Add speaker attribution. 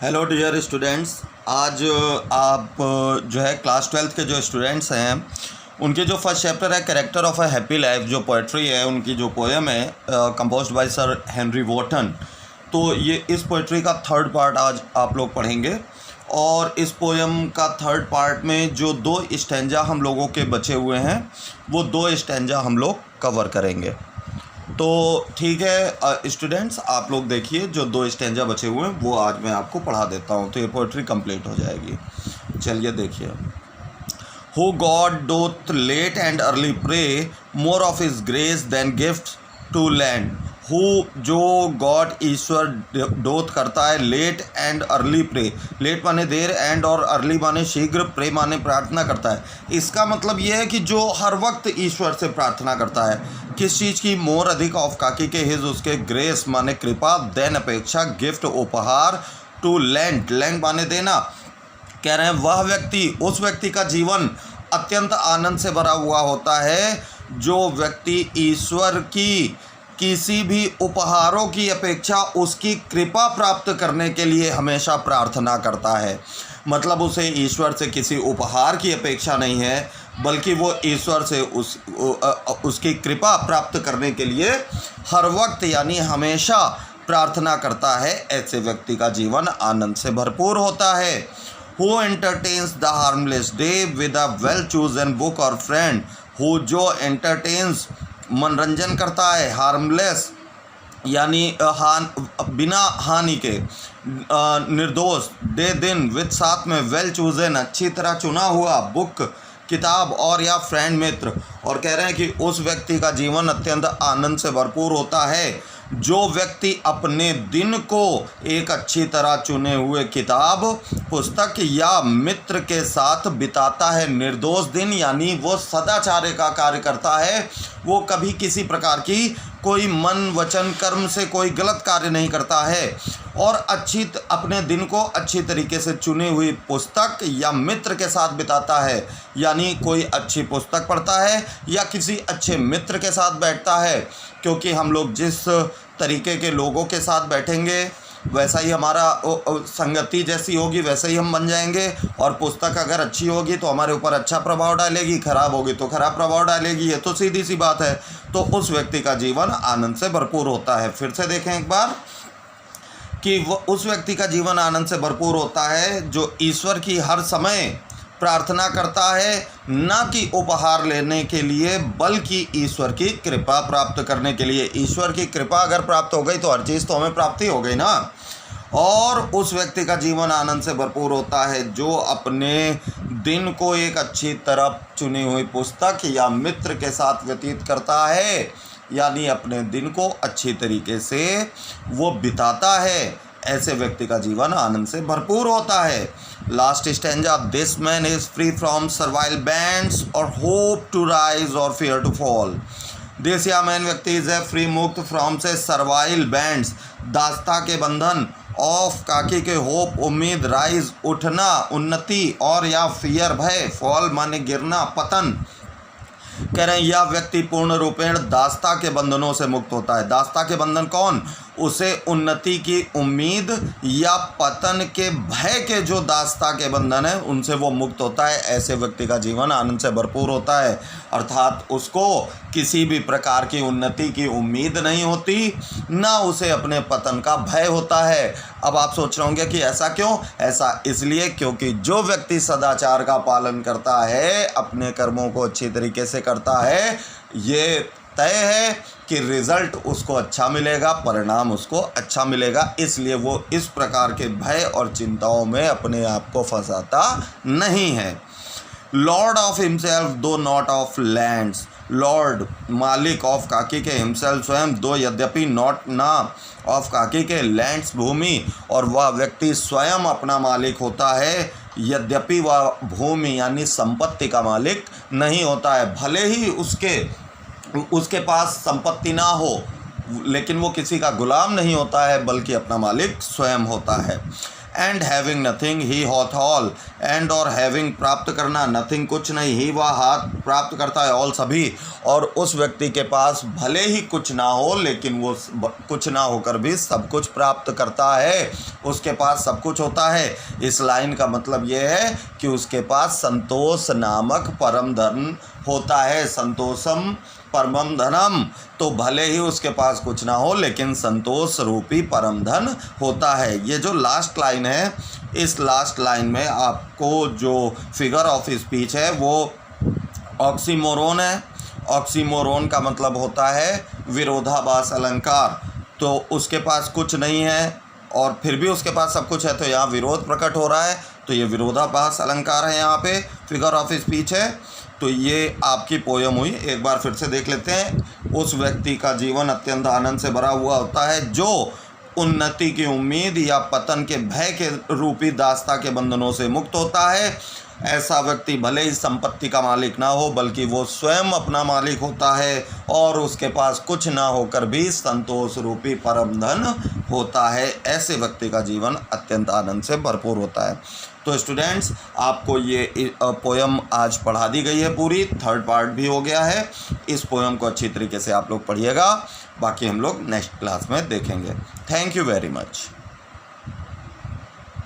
Speaker 1: Hello dear students. आज आप जो है क्लास 12th के जो स्टूडेंट्स हैं उनके जो फर्स्ट चैप्टर है character of a happy life, जो पोएट्री है उनकी जो पोएम है composed by sir Henry Wotton, तो ये इस पोएट्री का थर्ड पार्ट आज आप लोग पढ़ेंगे। और इस पोएम का थर्ड पार्ट में जो दो स्टैंजा हम लोगों के बचे हुए हैं वो दो स्टैंजा हम लोग कवर करेंगे। तो ठीक है स्टूडेंट्स, आप लोग देखिए जो दो स्टैंजा बचे हुए हैं वो आज मैं आपको पढ़ा देता हूँ, तो ये पोइट्री कंप्लीट हो जाएगी। चलिए देखिए। Who God doth late and early pray, more of his grace than gift to land. Who जो गॉड ईश्वर डोथ करता है late and early pray, late माने देर एंड और अर्ली माने शीघ्र, प्रे माने प्रार्थना करता है। इसका मतलब ये है कि जो हर वक्त ईश्वर से प्रार्थना करता है। किस चीज़ की? मोर अधिक ऑफ काकी के हिज उसके, ग्रेस माने कृपा, देन अपेक्षा, गिफ्ट उपहार, टू लैंड लैंड माने देना। कह रहे हैं वह व्यक्ति, उस व्यक्ति का जीवन अत्यंत आनंद से भरा हुआ होता है जो व्यक्ति ईश्वर की किसी भी उपहारों की अपेक्षा उसकी कृपा प्राप्त करने के लिए हमेशा प्रार्थना करता है। मतलब उसे ईश्वर से किसी उपहार की अपेक्षा नहीं है, बल्कि वो ईश्वर से उसकी कृपा प्राप्त करने के लिए हर वक्त यानी हमेशा प्रार्थना करता है। ऐसे व्यक्ति का जीवन आनंद से भरपूर होता है। Who entertains the harmless day with a well chosen book or friend, who जो entertains मनोरंजन करता है, हार्मलेस यानी बिना हानि के, निर्दोष, डे दिन विद साथ में, वेल चूजन अच्छी तरह चुना हुआ, बुक किताब और या फ्रेंड मित्र। और कह रहे हैं कि उस व्यक्ति का जीवन अत्यंत आनंद से भरपूर होता है जो व्यक्ति अपने दिन को एक अच्छी तरह चुने हुए किताब, पुस्तक या मित्र के साथ बिताता है। निर्दोष दिन यानी वो सदाचार का कार्य करता है, वो कभी किसी प्रकार की कोई मन वचन कर्म से कोई गलत कार्य नहीं करता है। और अपने दिन को अच्छी तरीके से चुनी हुई पुस्तक या मित्र के साथ बिताता है, यानी कोई अच्छी पुस्तक पढ़ता है या किसी अच्छे मित्र के साथ बैठता है। क्योंकि हम लोग जिस तरीके के लोगों के साथ बैठेंगे वैसा ही हमारा संगति जैसी होगी वैसे ही हम बन जाएंगे। और पुस्तक अगर अच्छी होगी तो हमारे ऊपर अच्छा प्रभाव डालेगी, खराब होगी तो खराब प्रभाव डालेगी। ये तो सीधी सी बात है। तो उस व्यक्ति का जीवन आनंद से भरपूर होता है। फिर से देखें एक बार कि उस व्यक्ति का जीवन आनंद से भरपूर होता है जो ईश्वर की हर समय प्रार्थना करता है, ना कि उपहार लेने के लिए बल्कि ईश्वर की कृपा प्राप्त करने के लिए। ईश्वर की कृपा अगर प्राप्त हो गई तो हर चीज़ तो हमें प्राप्ति हो गई ना। और उस व्यक्ति का जीवन आनंद से भरपूर होता है जो अपने दिन को एक अच्छी तरह चुनी हुई पुस्तक या मित्र के साथ व्यतीत करता है, यानी अपने दिन को अच्छी तरीके से वो बिताता है। ऐसे व्यक्ति का जीवन आनंद से भरपूर होता है। Last stanza, this man is free from servile bands और होप टू राइज और फियर टू फॉल। दिस या मैन व्यक्ति इज है फ्री, मुक्त, फ्रॉम से सर्वाइल बैंड्स दास्ता के बंधन, ऑफ काकी के होप उम्मीद, राइज उठना उन्नति, और या फियर भय, फॉल माने गिरना पतन। कह रहे हैं यह व्यक्ति पूर्ण रूपेण दास्ता के बंधनों से मुक्त होता है। दास्ता के बंधन कौन? उसे उन्नति की उम्मीद या पतन के भय के जो दास्ता के बंधन है उनसे वो मुक्त होता है। ऐसे व्यक्ति का जीवन आनंद से भरपूर होता है, अर्थात उसको किसी भी प्रकार की उन्नति की उम्मीद नहीं होती, ना उसे अपने पतन का भय होता है। अब आप सोच रहे होंगे कि ऐसा क्यों? ऐसा इसलिए क्योंकि जो व्यक्ति सदाचार का पालन करता है, अपने कर्मों को अच्छी तरीके से करता है, ये तय है कि रिज़ल्ट उसको अच्छा मिलेगा, परिणाम उसको अच्छा मिलेगा। इसलिए वो इस प्रकार के भय और चिंताओं में अपने आप को फंसाता नहीं है। लॉर्ड ऑफ हिमसेल्फ दो नॉट ऑफ लैंड्स, लॉर्ड मालिक ऑफ काकी के, हिमसेल्फ स्वयं, दो यद्यपि नॉट ना ऑफ काकी के, लैंड्स भूमि, और वह व्यक्ति स्वयं अपना मालिक होता है, यद्यपि वह भूमि यानी संपत्ति का मालिक नहीं होता है। भले ही उसके पास संपत्ति ना हो, लेकिन वो किसी का गुलाम नहीं होता है बल्कि अपना मालिक स्वयं होता है। And having nothing he Hutt all. And और हैविंग प्राप्त करना, नथिंग कुछ नहीं, ही वह हाथ प्राप्त करता है, ऑल सभी। और उस व्यक्ति के पास भले ही कुछ ना हो लेकिन वो कुछ ना होकर भी सब कुछ प्राप्त करता है, उसके पास सब कुछ होता है। इस लाइन का मतलब ये है कि उसके पास संतोष नामक परम धन होता है। संतोषम परमम धनम, तो भले ही उसके पास कुछ ना हो लेकिन संतोष रूपी परम धन होता है। ये जो लास्ट लाइन है, इस लास्ट लाइन में आपको जो फिगर ऑफ स्पीच है वो ऑक्सीमोरोन है। ऑक्सीमोरोन का मतलब होता है विरोधाभास अलंकार। तो उसके पास कुछ नहीं है और फिर भी उसके पास सब कुछ है, तो यहाँ विरोध प्रकट हो रहा है, तो ये विरोधाभास अलंकार है, यहाँ पे फिगर ऑफ स्पीच है। तो ये आपकी पोयम हुई। एक बार फिर से देख लेते हैं। उस व्यक्ति का जीवन अत्यंत आनंद से भरा हुआ होता है जो उन्नति की उम्मीद या पतन के भय के रूपी दास्ता के बंधनों से मुक्त होता है। ऐसा व्यक्ति भले ही संपत्ति का मालिक ना हो बल्कि वो स्वयं अपना मालिक होता है और उसके पास कुछ ना होकर भी संतोष रूपी परम धन होता है। ऐसे व्यक्ति का जीवन अत्यंत आनंद से भरपूर होता है। तो स्टूडेंट्स, आपको ये पोयम आज पढ़ा दी गई है पूरी, थर्ड पार्ट भी हो गया है। इस पोयम को अच्छी तरीके से आप लोग पढ़िएगा, बाकी हम लोग नेक्स्ट क्लास में देखेंगे। Thank you very much.